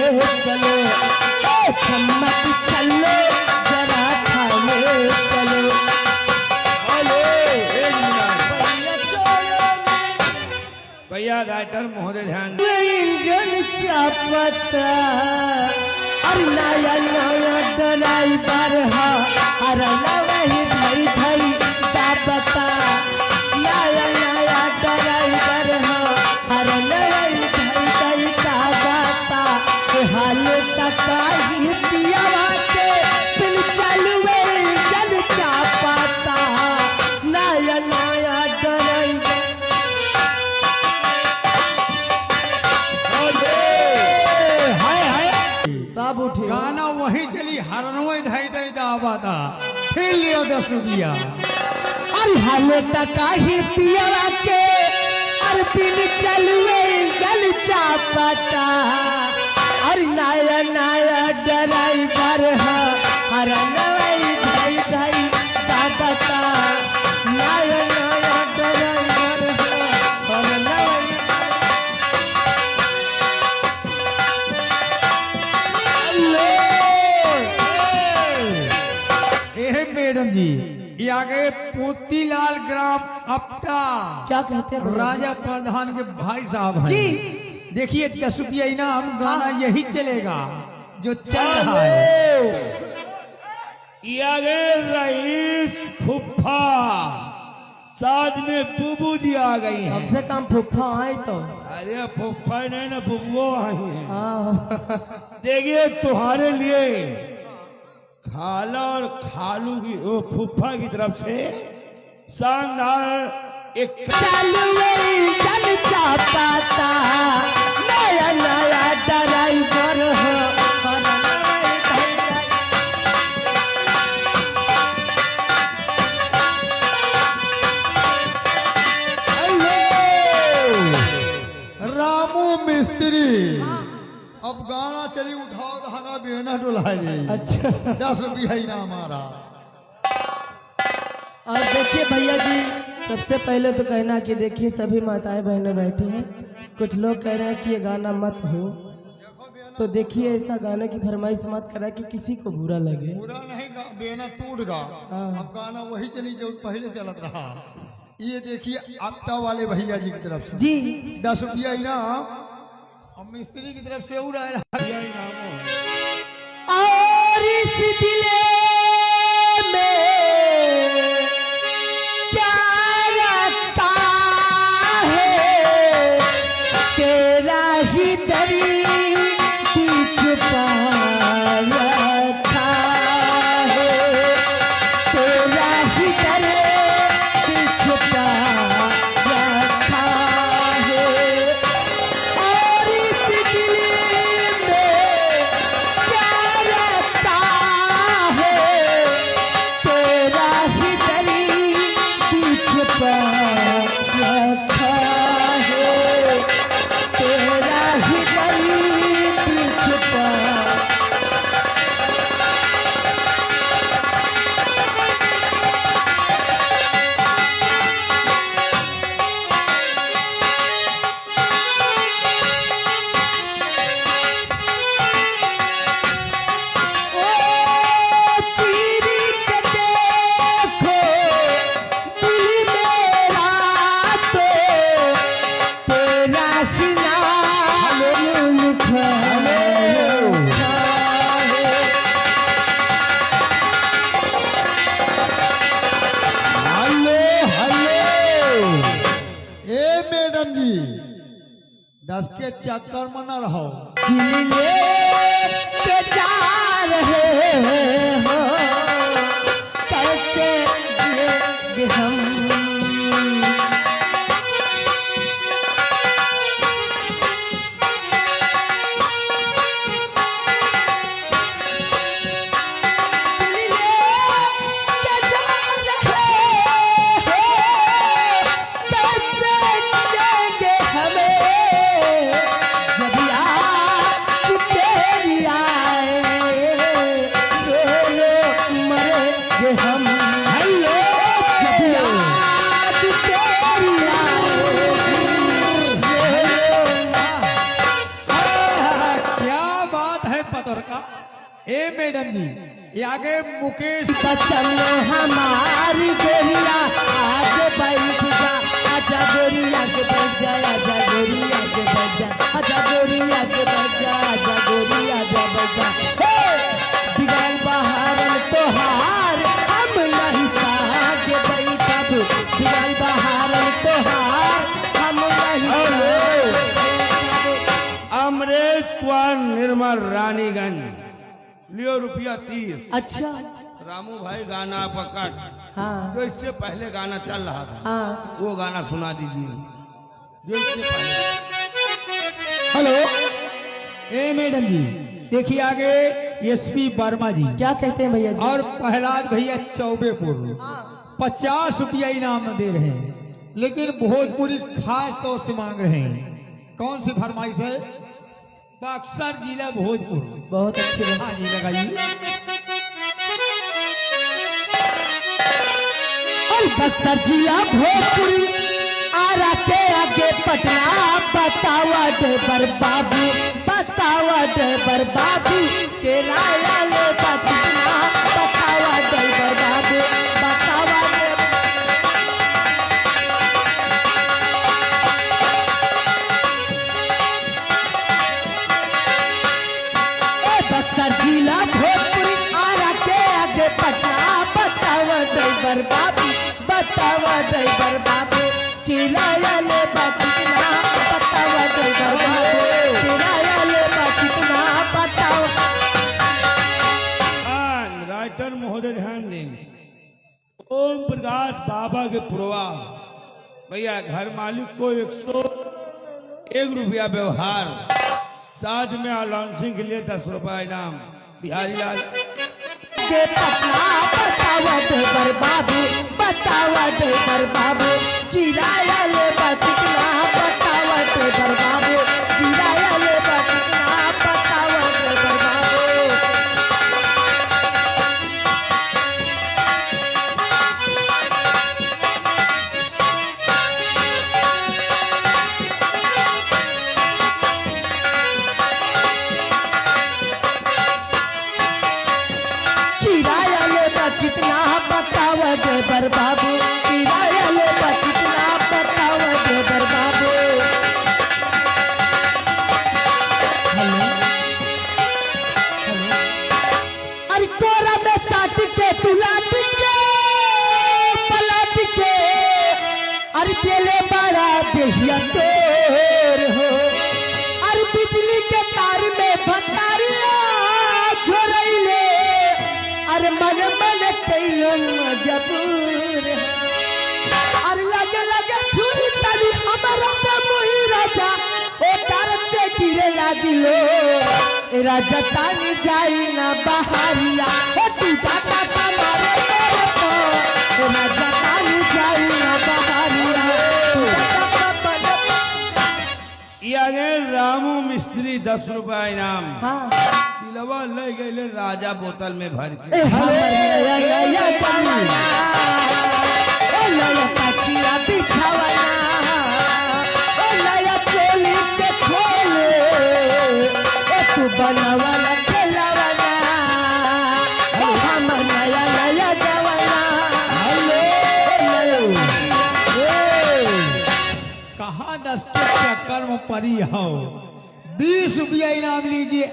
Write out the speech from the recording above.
चलो, चम्मच चलो जरा खाने चलो। भैया राइटर महोदय ध्यान। इंजन चापता अरे नया नया ड्राइवर हा अरे नवही धई धई दापता नया नया ड्राइवर हा अरे नवही धई धई दापता हाल तक ही पियावा के बिल चालुए इंजन चापता नया नया ड्राइवर। सब उठे गाना वही चली हरनों धाई धाई दाबाता फिर लियो 10 रुपया। अरे हाले तक ही पिया के अरे पिन चलुए चल चापता अरे नया नया ड्राइवर है अरे नई धाई धाई दाबता नया नया ड्राइवर है अरे नई। मैडम जी ये आगे पोतीलाल ग्राम अपटा क्या कहते हैं राजा प्रधान के भाई साहब हैं जी। देखिए 10 रुपया इनाम गाना यही चलेगा जो चल रहा है। ये आगे रईस फुफ्फा साथ में बुबू जी आ गई हैं। कम से कम फुफ्फा आए तो। अरे फुफ्फा नहीं ना बुबुओ आई हैं। हाँ देखिए तुम्हारे लिए खाला और खालू की वो फुफ्फा की तरफ से शानदार एक चल चापता नया नया ड्राइवर हो रामू मिस्त्री। अब गाना चली उठाओ धागा बेना डुला जाए। अच्छा 10 रुपया इनाम हमारा। और देखिए भैया जी सबसे पहले तो कहना कि देखिए सभी माताएं बहनें बैठी हैं। कुछ लोग कह रहे हैं कि ये गाना मत हो तो देखिए ऐसा गाने की फरमाइश मत करा कि किसी को बुरा लगे। पूरा नहीं बेना टूट गा। हाँ। अब गाना वही चली जो पहले चलत रहा। ये देखिए आपटा वाले भैया जी की तरफ से जी 10 रुपया इनाम और मिस्त्री की तरफ से उड़ा और इस दिले में क्या रखता है तेरा ही दरी छुपा रखा है तेरा ही दरी छुपा रखा है। और इस दिल में क्या रखता है तेरा ही दरी छुपा रखा है तेरा ही दरी छुपा। मैडम जी 10 के चक्कर में न रहो। के जा रहे हो कैसे जिएंगे हम हम ए मैडम जी, ये आगे मुकेश कसम हमारी गोरिया आज बैठ जा, आजा गोरिया के बैठ जा, आजा गोरिया के बैठ जा, आजा गोरिया के बैठ जा, आजा गोरिया के बैठ जा। बिगड़ बहारन तोहार हम नहीं सागे बैठब, बिगड़ बहारन तोहार हम नहीं सागे। अमरेश कुमार निर्मल रानीगंज, लियो रुपया 30। अच्छा रामू भाई गाना आपका कट, हाँ जो इससे पहले गाना चल रहा था हाँ। वो गाना सुना दीजिए जो इससे पहले। हेलो ए मैडम जी, देखिए आगे एसपी वर्मा जी क्या कहते हैं भैया जी? और प्रहलाद भैया चौबेपुर 50 रुपया इनाम दे रहे हैं, लेकिन भोजपुरी खास तौर से मांग रहे हैं। कौन सी फरमाइश है? बक्सर जिला भोजपुर। बहुत अच्छी बात। हाँ जी, लगाइए। बक्सर जिला भोजपुरी आरा के आगे पटना, बतावा ड्राइवर बाबू, बतावा ड्राइवर बाबू के राया ले पटना, बतावा ड्राइवर बाबू, बतावा बक्सर जिला भोजपुरी आरा के आगे पटना, बतावा ड्राइवर बाबू, बतावा ड्राइवर बाबू किराया ले कितना, बतावा ड्राइवर बाबू किराया ले कितना, बतावा। राइटर महोदय ध्यान दें, ओम प्रकाश बाबा के पुरवा भैया घर मालिक को 101 रुपया व्यवहार, साथ में अलाउंसिंग के लिए 10 रुपया इनाम। बिहारी लाल के पटना, बतावा ड्राइवर बाबू, बतावा ड्राइवर बाबू किराया ले कितना, बतावा ड्राइवर बाबू किराया ले कितना, बतावा ड्राइवर बाबू। किराया ले कितना, बतावा ड्राइवर बाबू किराया ले कितना, बतावा ड्राइवर बाबू। हेलो हेलो, अरे कोरा में साथ के तुलाट के पलट के, अरे तेले बड़ा देहिया तोर हो, अरे बिजली के तार में भतारिया झोरैले, अरे मन मन कैलन मजबूर है, अरे लगे लगे छुरी तली हमारा पे मुही राजा, ओ तारते गिरे लागिलो, ए राजा तानी जाई ना बहारिया, ओ टूटा टाटा मारे मेरे को, ए राजा तानी जाई ना बहारिया, टूटा टाटा मारे। ये आगे रामू मिस्त्री 10 रुपया इनाम। हाँ तिलवा ले गए राजा बोतल में भर के। ए हमारा नया जमाना, ओ नया तकिया बिछावना, ओ नया चोली के खोले, ओ तू बनावला खेलवना, ओ हमारा नया जमाना। हेलो कहाँ 10 के चक्कर में पड़ी हो। 20 रुपया इनाम लीजिए।